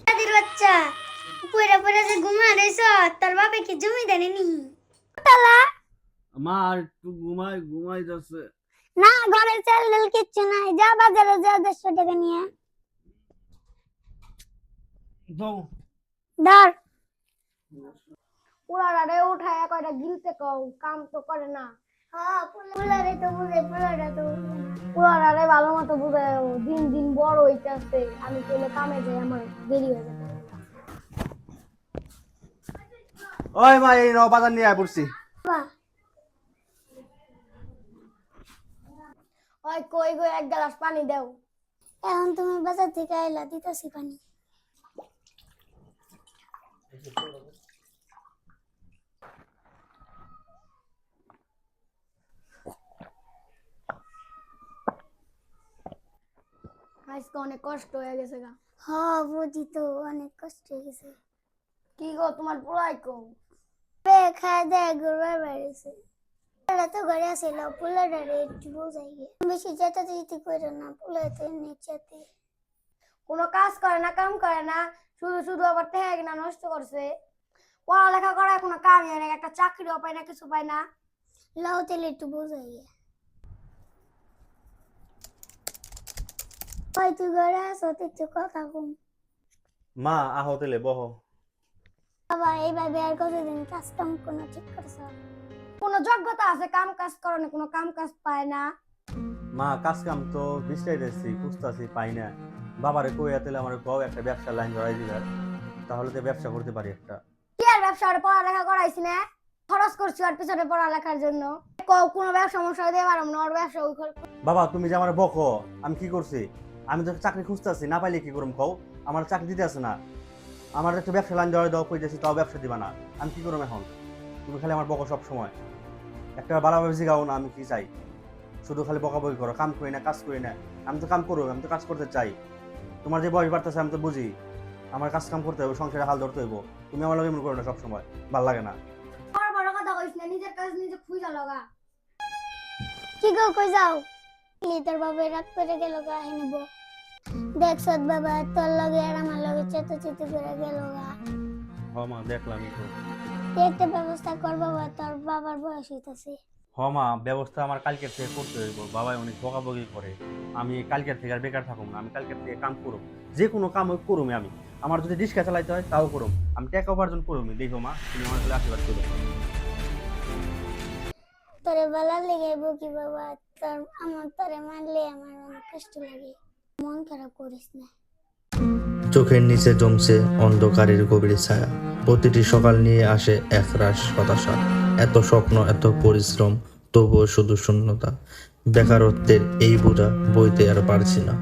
দাদির বাচ্চা পয়রা পয়রা যে ঘুমা রইছ তোর বাপে কি জমি দেনি নি মা আর একটু ঘুমাই যাচ্ছে। না ঘরে চাল ডাল কিচ্ছু নাই, যা বাজারে যা 150 টাকা নিয়ে যাও ধর। পুলারে উঠায়া কয়টা গিলতে কও, কাম তো করে না। হ্যাঁ পুলারে তো বুঝে, পুলারে তো পুলারে ভালো মতো বুঝে, দিন দিন বড় হইতাছে। আমি চলে কামে যাই, আমার দেরি হয়ে যাবে। ওই মা এই নাও বাজার নিয়ে আয় পড়ছি। বাহ ওই কই গো, এক গ্লাস পানি দাও। এখন তুমি বাজার থেকে আইলা, দিতাছি পানি। আজকে অনেক কষ্ট হয়ে গেছে গা। হ্যাঁ বুঝি তো, অনেক কষ্ট হয়ে গেছে। কি গো তোমার পোলাই কো? খায় দেয় ঘুরবে বেড়েছে। পোলা তো ঘরে আসিল, পোলাটারে একটু বোঝাই গে। বেশি চেতাচেতি করে না, পোলা তো নিচেতে কোনো কাজ করে না, কাম করে না, শুধু শুধু আবার ঠেক না নষ্ট করছে। পড়ালেখা করার কোনো কামই হয় না, একটা চাকরিও পায় না, কিছু পায় না। লাও তেলে একটু বোঝাই গে। ওই তুই ঘরে আসো, একটু কথা কম। মা আহো তেলে বহ। বাবা এইভাবে আর কতদিন কাজ কাম কোনো ঠিক করছ? কোনো যোগ্যতা আছে, কাম কাজ করে না, কোনো কাম কাজ পায় না। মা কাজ কাম তো বিশ্রাইতেছি, খুঁজতাছি পাই না। বাবারে কইয়া তেলে আমার কও একটা ব্যবসা লাইন ধরাই দিবার, তাহলে তো ব্যবসা করতে পারি একটা। কি আর ব্যবসা, আর পড়ালেখা করাইছি না, খরচ করছি আর পিছনে পড়ালেখার জন্য। কোনো ব্যবসা সমস্যা দিয়ে পারম না, ওর ব্যবসা ওই বাবা তুমি যে আমার বকো, আমি কি করছি? আমি তো চাকরি খুঁজতেছি, না পাইলে কি করুম কও? আমার চাকরি দিতে আছে না, আমার একটা ব্যবসা লাইন ধরাই দাও কইতেছি, তাও ব্যবসা দিবা না। আমি কি করুম এখন? তুমি খালি আমার বকো সব সময়, একটা ভালোভাবে জিগাও না আমি কি চাই। শুধু খালি বকাবকি করো, কাম করি না, কাজ করি না। আমি তো কাম করবো, আমি তো কাজ করতে চাই। তোমার যে বয়স বাড়তেছে আমি তো বুঝি, আমার কাজ কাম করতে হবে, সংসারে হাল ধরতে হইব। তুমি আমার লগে এমন করো না সব সময়, ভাল লাগে না। বড় বড় কথা কইছ না, নিজের কাজ নিজে খুঁজা লগা। কি গো কই যাও? তোর বাবা রাগ করে গেল গা, হেনবো দেখছ বাবা তোর লগে আর আমার লগে চেতাচেতি করে গেল গা। হ মা দেখলামই তো। একটা ব্যবস্থা কর বাবা, তোর বাবার বয়স হইতাছে। হ মা ব্যবস্থা আমার কালকের থেকে করতে হইব, বাবাই অনেক বকাবকি করে। আমি কালকের থেকে আর বেকার থাকুম না, আমি কালকের থেকে কাম করুম, যে কোনো কাম করুমি আমি। আমার যদি রিক্সা চালাইতে হয় তাও করুম, আমি টাকা উপার্জন করুমি। দেখো মা তুমি আমার কাছে আশীর্বাদ করো। তোরে বলার লেগে বকি বাবা, তোর আমার তোরে মারলে আমার অনেক কষ্ট লাগে। মন খারাপ করিস না। চোখের নিচে জমছে অন্ধকারের গভীর ছায়া, প্রতিটি সকাল নিয়ে আসে একরাশ হতাশা। এত স্বপ্ন, এত পরিশ্রম, তবুও শুধু শূন্যতা। বেকারত্বের এই বোঝা বইতে আর পারছি না।